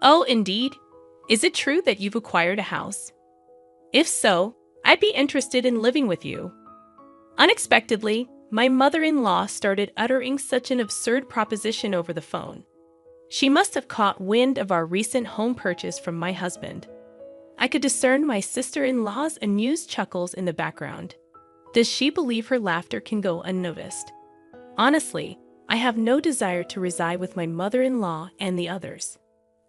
Oh, indeed. Is it true that you've acquired a house? If so, I'd be interested in living with you. Unexpectedly, my mother-in-law started uttering such an absurd proposition over the phone. She must have caught wind of our recent home purchase from my husband. I could discern my sister-in-law's amused chuckles in the background. Does she believe her laughter can go unnoticed? Honestly, I have no desire to reside with my mother-in-law and the others.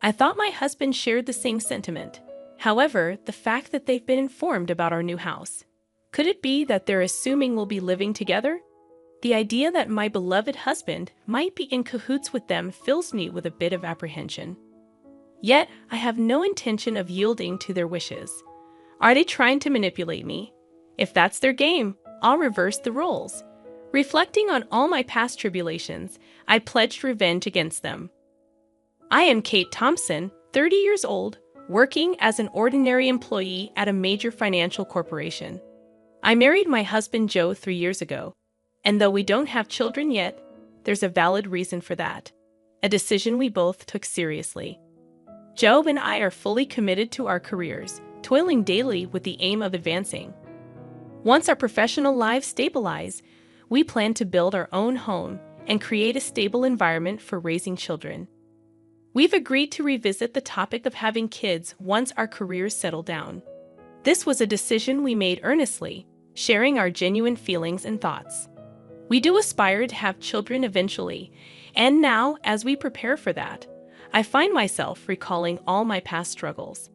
I thought my husband shared the same sentiment. However, the fact that they've been informed about our new house. Could it be that they're assuming we'll be living together? The idea that my beloved husband might be in cahoots with them fills me with a bit of apprehension. Yet, I have no intention of yielding to their wishes. Are they trying to manipulate me? If that's their game, I'll reverse the roles. Reflecting on all my past tribulations, I pledged revenge against them. I am Kate Thompson, 30 years old, working as an ordinary employee at a major financial corporation. I married my husband Joe 3 years ago, and though we don't have children yet, there's a valid reason for that. A decision we both took seriously. Joe and I are fully committed to our careers, toiling daily with the aim of advancing. Once our professional lives stabilize, we plan to build our own home and create a stable environment for raising children. We've agreed to revisit the topic of having kids once our careers settle down. This was a decision we made earnestly, sharing our genuine feelings and thoughts. We do aspire to have children eventually, and now, as we prepare for that, I find myself recalling all my past struggles.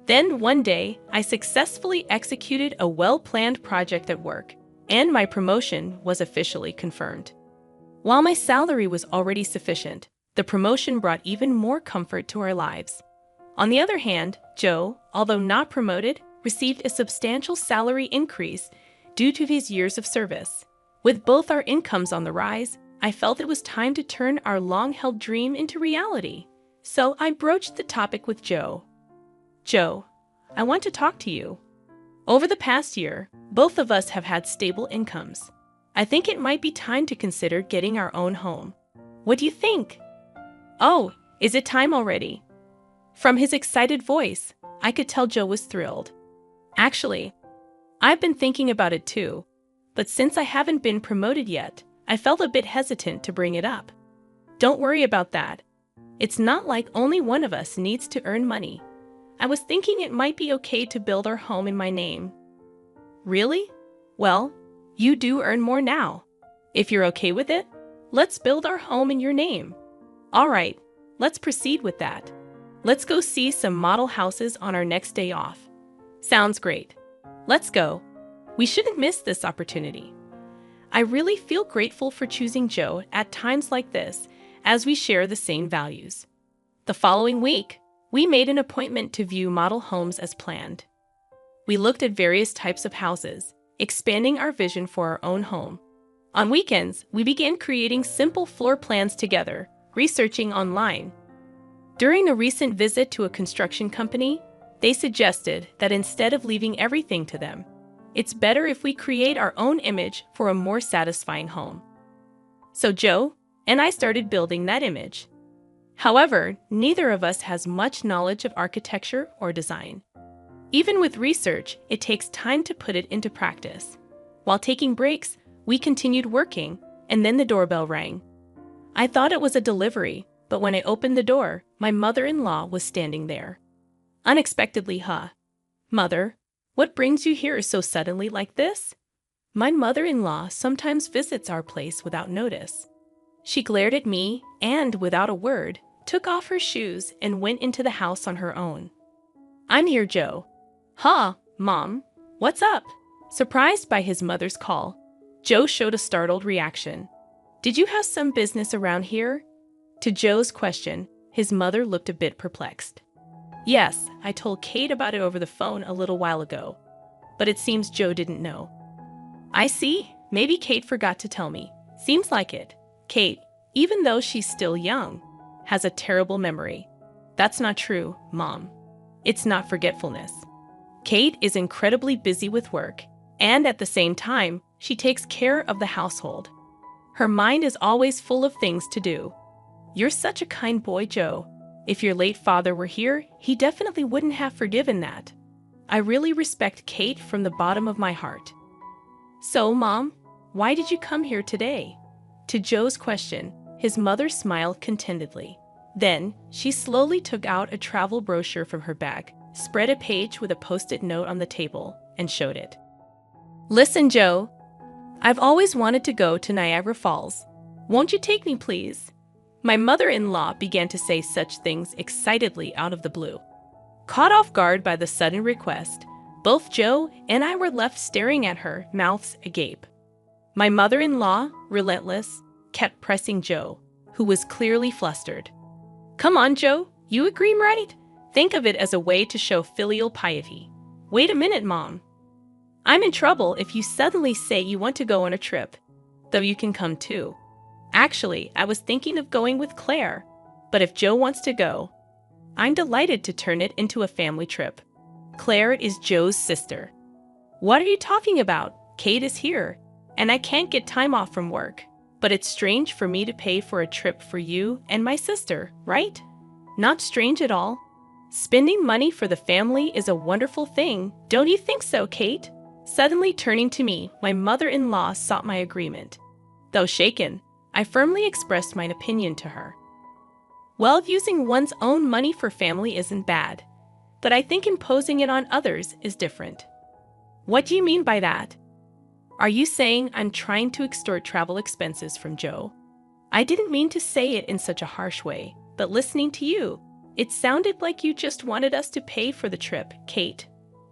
Then one day, I successfully executed a well-planned project at work, and my promotion was officially confirmed. While my salary was already sufficient, the promotion brought even more comfort to our lives. On the other hand, Joe, although not promoted, received a substantial salary increase due to his years of service. With both our incomes on the rise, I felt it was time to turn our long-held dream into reality. So I broached the topic with Joe. Joe, I want to talk to you. Over the past year, both of us have had stable incomes. I think it might be time to consider getting our own home. What do you think? Oh, is it time already? From his excited voice, I could tell Joe was thrilled. Actually, I've been thinking about it too, but since I haven't been promoted yet, I felt a bit hesitant to bring it up. Don't worry about that. It's not like only one of us needs to earn money. I was thinking it might be okay to build our home in my name. Really? Well, you do earn more now. If you're okay with it, let's build our home in your name. All right, let's proceed with that. Let's go see some model houses on our next day off. Sounds great. Let's go. We shouldn't miss this opportunity. I really feel grateful for choosing Joe at times like this, as we share the same values. The following week, we made an appointment to view model homes as planned. We looked at various types of houses, expanding our vision for our own home. On weekends, we began creating simple floor plans together, researching online. During a recent visit to a construction company, they suggested that instead of leaving everything to them, it's better if we create our own image for a more satisfying home. So Joe and I started building that image. However, neither of us has much knowledge of architecture or design. Even with research, it takes time to put it into practice. While taking breaks, we continued working, and then the doorbell rang. I thought it was a delivery, but when I opened the door, my mother-in-law was standing there. Unexpectedly, Mother, what brings you here so suddenly like this? My mother-in-law sometimes visits our place without notice. She glared at me and, without a word, took off her shoes and went into the house on her own. I'm here, Joe. Mom, what's up? Surprised by his mother's call, Joe showed a startled reaction. Did you have some business around here? To Joe's question, his mother looked a bit perplexed. Yes, I told Kate about it over the phone a little while ago, but it seems Joe didn't know. I see. Maybe Kate forgot to tell me. Seems like it. Kate, even though she's still young, has a terrible memory. That's not true, Mom. It's not forgetfulness. Kate is incredibly busy with work, and at the same time, she takes care of the household. Her mind is always full of things to do. You're such a kind boy, Joe. If your late father were here, he definitely wouldn't have forgiven that. I really respect Kate from the bottom of my heart. So, Mom, why did you come here today? To Joe's question, his mother smiled contentedly. Then, she slowly took out a travel brochure from her bag, spread a page with a post-it note on the table, and showed it. Listen, Joe. I've always wanted to go to Niagara Falls. Won't you take me, please? My mother-in-law began to say such things excitedly out of the blue. Caught off guard by the sudden request, both Joe and I were left staring at her, mouths agape. My mother-in-law, relentless, kept pressing Joe, who was clearly flustered. Come on, Joe, you agree, right? Think of it as a way to show filial piety. Wait a minute, Mom. I'm in trouble if you suddenly say you want to go on a trip, though you can come too. Actually, I was thinking of going with Claire, but if Joe wants to go, I'm delighted to turn it into a family trip. Claire is Joe's sister. What are you talking about? Kate is here, and I can't get time off from work. But it's strange for me to pay for a trip for you and my sister, right? Not strange at all. Spending money for the family is a wonderful thing. Don't you think so, Kate? Suddenly turning to me, my mother-in-law sought my agreement. Though shaken, I firmly expressed my opinion to her. Well, using one's own money for family isn't bad, but I think imposing it on others is different. What do you mean by that? Are you saying I'm trying to extort travel expenses from Joe? I didn't mean to say it in such a harsh way, but listening to you, it sounded like you just wanted us to pay for the trip, Kate.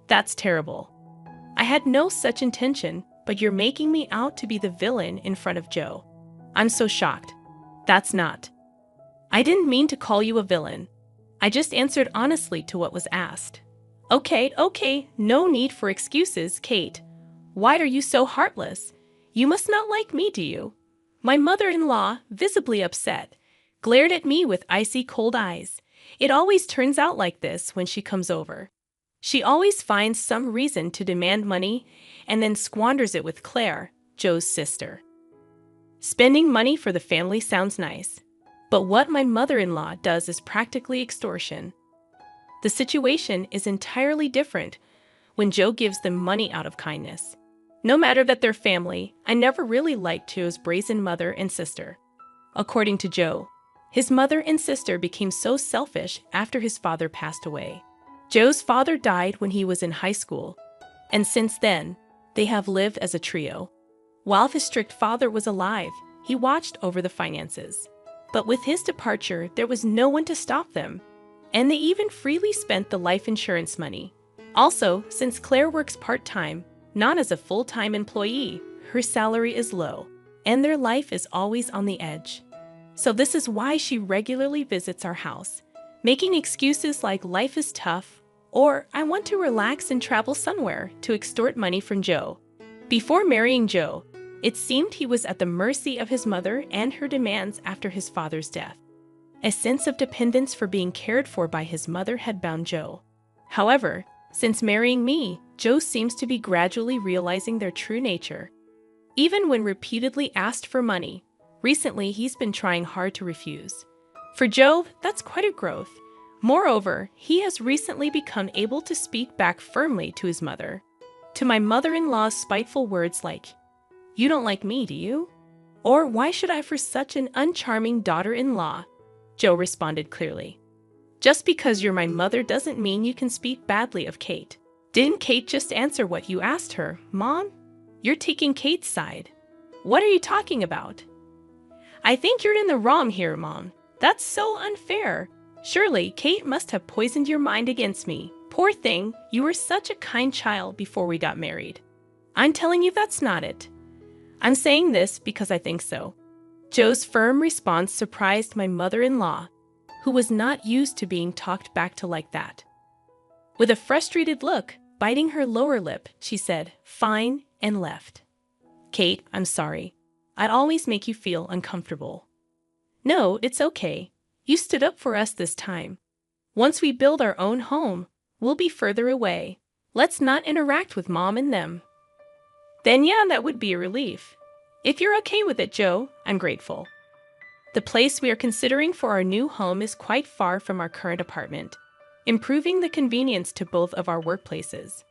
That's terrible. I had no such intention, but you're making me out to be the villain in front of Joe. I'm so shocked. That's not. I didn't mean to call you a villain. I just answered honestly to what was asked. Okay, no need for excuses, Kate. Why are you so heartless? You must not like me, do you? My mother-in-law, visibly upset, glared at me with icy cold eyes. It always turns out like this when she comes over. She always finds some reason to demand money and then squanders it with Claire, Joe's sister. Spending money for the family sounds nice, but what my mother-in-law does is practically extortion. The situation is entirely different when Joe gives them money out of kindness. No matter that they're family, I never really liked Joe's brazen mother and sister. According to Joe, his mother and sister became so selfish after his father passed away. Joe's father died when he was in high school, and since then, they have lived as a trio. While his strict father was alive, he watched over the finances. But with his departure, there was no one to stop them, and they even freely spent the life insurance money. Also, since Claire works part-time, not as a full-time employee, her salary is low, and their life is always on the edge. So this is why she regularly visits our house, making excuses like life is tough, or I want to relax and travel somewhere to extort money from Joe. Before marrying Joe, it seemed he was at the mercy of his mother and her demands after his father's death. A sense of dependence for being cared for by his mother had bound Joe. However, since marrying me, Joe seems to be gradually realizing their true nature. Even when repeatedly asked for money, recently he's been trying hard to refuse. For Joe, that's quite a growth. Moreover, he has recently become able to speak back firmly to his mother. To my mother-in-law's spiteful words like, "You don't like me, do you?" Or "Why should I for such an uncharming daughter-in-law?" Joe responded clearly. "Just because you're my mother doesn't mean you can speak badly of Kate. Didn't Kate just answer what you asked her, Mom? You're taking Kate's side. What are you talking about?" "I think you're in the wrong here, Mom. That's so unfair. Surely Kate must have poisoned your mind against me. Poor thing, you were such a kind child before we got married." "I'm telling you that's not it. I'm saying this because I think so." Joe's firm response surprised my mother-in-law, who was not used to being talked back to like that. With a frustrated look, biting her lower lip, she said, "Fine," and left. "Kate, I'm sorry. I'd always make you feel uncomfortable." "No, it's okay. You stood up for us this time. Once we build our own home, we'll be further away. Let's not interact with Mom and them." "Then yeah, that would be a relief. If you're okay with it, Joe, I'm grateful." The place we are considering for our new home is quite far from our current apartment, improving the convenience to both of our workplaces.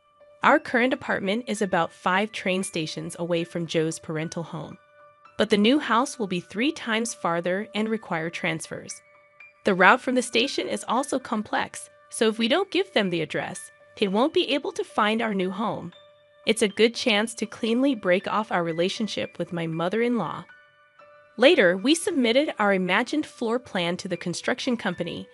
Our current apartment is about 5 train stations away from Joe's parental home, but the new house will be 3 times farther and require transfers. The route from the station is also complex, so if we don't give them the address, they won't be able to find our new home. It's a good chance to cleanly break off our relationship with my mother-in-law. Later, we submitted our imagined floor plan to the construction company,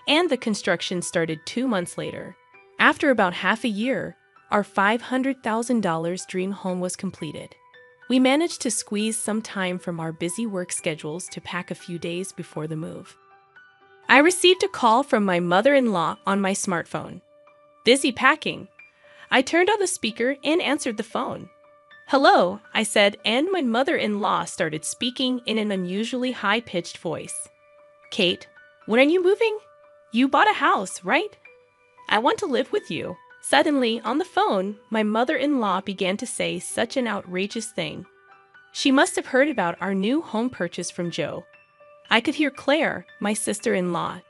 and the construction started 2 months later. After about half a year, our $500,000 dream home was completed. We managed to squeeze some time from our busy work schedules to pack a few days before the move. I received a call from my mother-in-law on my smartphone. Busy packing. I turned on the speaker and answered the phone. "Hello," I said, and my mother-in-law started speaking in an unusually high-pitched voice. "Kate, when are you moving? You bought a house, right? I want to live with you." Suddenly, on the phone, my mother-in-law began to say such an outrageous thing. She must have heard about our new home purchase from Joe. I could hear Claire, my sister-in-law,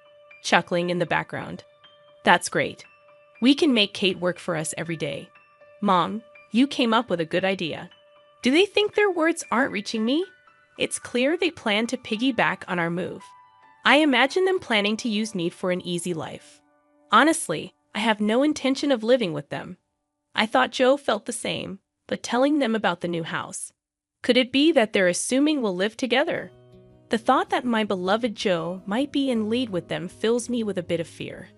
chuckling in the background. "That's great. We can make Kate work for us every day. Mom, you came up with a good idea." Do they think their words aren't reaching me? It's clear they plan to piggyback on our move. I imagine them planning to use me for an easy life. Honestly, I have no intention of living with them. I thought Joe felt the same, but telling them about the new house. Could it be that they're assuming we'll live together? The thought that my beloved Joe might be in league with them fills me with a bit of fear.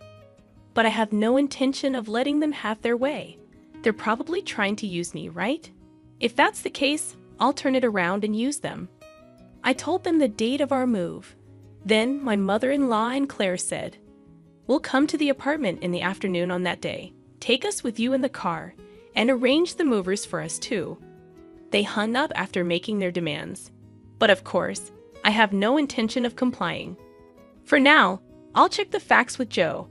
But I have no intention of letting them have their way. They're probably trying to use me, right? If that's the case, I'll turn it around and use them. I told them the date of our move. Then my mother-in-law and Claire said, "We'll come to the apartment in the afternoon on that day. Take us with you in the car, and arrange the movers for us too." They hung up after making their demands. But of course, I have no intention of complying. For now, I'll check the facts with Joe.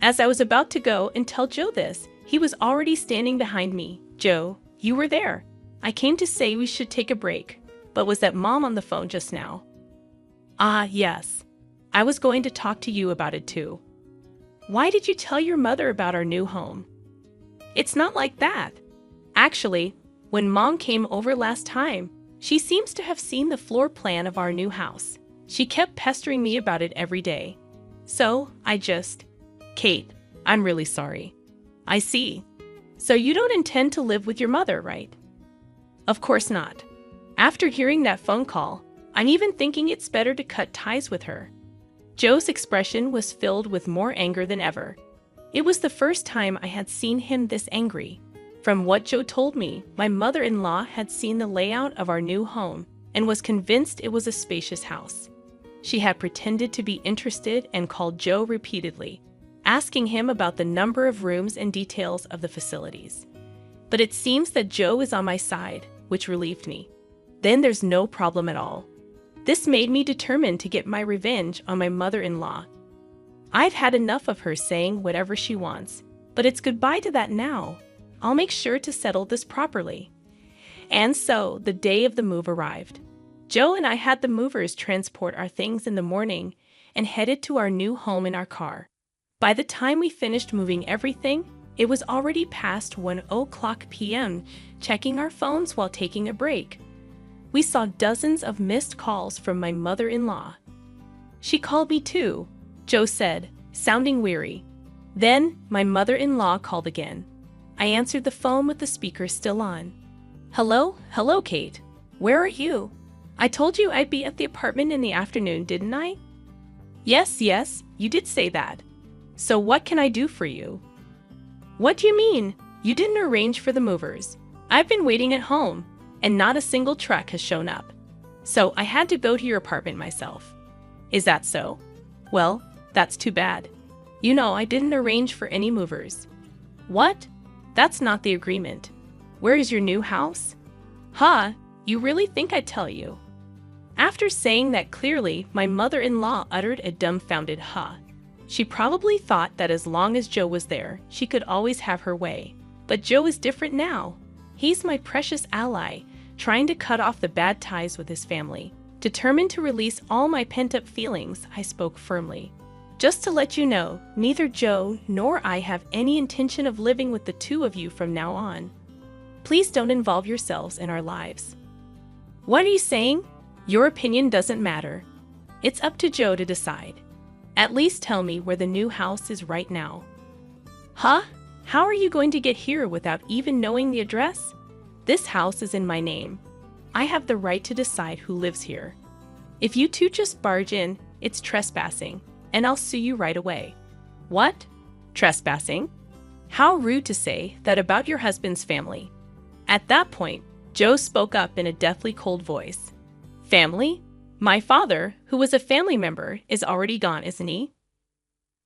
As I was about to go and tell Joe this, he was already standing behind me. "Joe, you were there. I came to say we should take a break, but was that Mom on the phone just now?" "Ah, yes. I was going to talk to you about it too." "Why did you tell your mother about our new home?" "It's not like that. Actually, when Mom came over last time, she seems to have seen the floor plan of our new house. She kept pestering me about it every day. So, Kate, I'm really sorry." "I see. So you don't intend to live with your mother, right?" "Of course not. After hearing that phone call, I'm even thinking it's better to cut ties with her." Joe's expression was filled with more anger than ever. It was the first time I had seen him this angry. From what Joe told me, my mother-in-law had seen the layout of our new home and was convinced it was a spacious house. She had pretended to be interested and called Joe repeatedly, asking him about the number of rooms and details of the facilities. But it seems that Joe is on my side, which relieved me. Then there's no problem at all. This made me determined to get my revenge on my mother-in-law. I've had enough of her saying whatever she wants, but it's goodbye to that now. I'll make sure to settle this properly. And so, the day of the move arrived. Joe and I had the movers transport our things in the morning and headed to our new home in our car. By the time we finished moving everything, it was already past 1:00 p.m., checking our phones while taking a break. We saw dozens of missed calls from my mother-in-law. "She called me too," Joe said, sounding weary. Then, my mother-in-law called again. I answered the phone with the speaker still on. Hello, Kate. Where are you? I told you I'd be at the apartment in the afternoon, didn't I?" Yes, you did say that. So what can I do for you?" "What do you mean? You didn't arrange for the movers. I've been waiting at home, and not a single truck has shown up. So I had to go to your apartment myself." "Is that so? Well, that's too bad. You know I didn't arrange for any movers." "What? That's not the agreement. Where is your new house?" "Huh? You really think I'd tell you?" After saying that clearly, my mother-in-law uttered a dumbfounded "huh." She probably thought that as long as Joe was there, she could always have her way. But Joe is different now. He's my precious ally, trying to cut off the bad ties with his family. Determined to release all my pent-up feelings, I spoke firmly. Just to let you know, neither Joe nor I have any intention of living with the two of you from now on. Please don't involve yourselves in our lives. What are you saying? Your opinion doesn't matter. It's up to Joe to decide. At least tell me where the new house is right now. Huh? How are you going to get here without even knowing the address? This house is in my name. I have the right to decide who lives here. If you two just barge in, it's trespassing, and I'll sue you right away. What? Trespassing? How rude to say that about your husband's family. At that point, Joe spoke up in a deathly cold voice. Family? My father, who was a family member, is already gone, isn't he?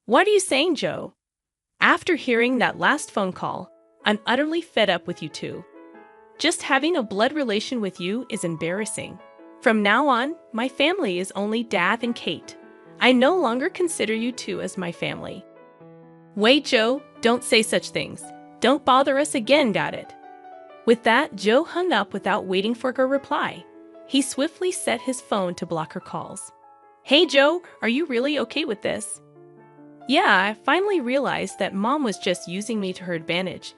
What are you saying, Joe? After hearing that last phone call, I'm utterly fed up with you two. Just having a blood relation with you is embarrassing. From now on, my family is only Dad and Kate. I no longer consider you two as my family. Wait, Joe, don't say such things. Don't bother us again, got it? With that, Joe hung up without waiting for her reply. He swiftly set his phone to block her calls. Hey, Joe, are you really okay with this? Yeah, I finally realized that Mom was just using me to her advantage.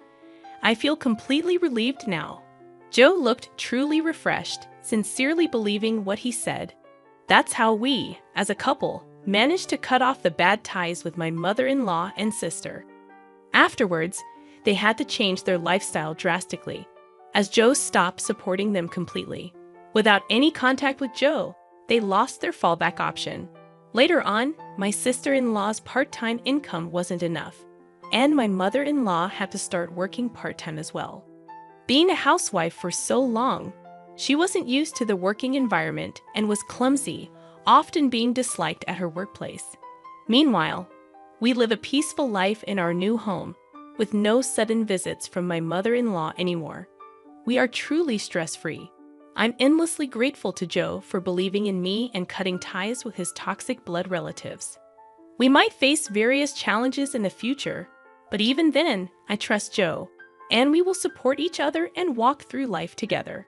I feel completely relieved now. Joe looked truly refreshed, sincerely believing what he said. That's how we, as a couple, managed to cut off the bad ties with my mother-in-law and sister. Afterwards, they had to change their lifestyle drastically, as Joe stopped supporting them completely. Without any contact with Joe, they lost their fallback option. Later on, my sister-in-law's part-time income wasn't enough, and my mother-in-law had to start working part-time as well. Being a housewife for so long, she wasn't used to the working environment and was clumsy, often being disliked at her workplace. Meanwhile, we live a peaceful life in our new home, with no sudden visits from my mother-in-law anymore. We are truly stress-free. I'm endlessly grateful to Joe for believing in me and cutting ties with his toxic blood relatives. We might face various challenges in the future, but even then, I trust Joe, and we will support each other and walk through life together.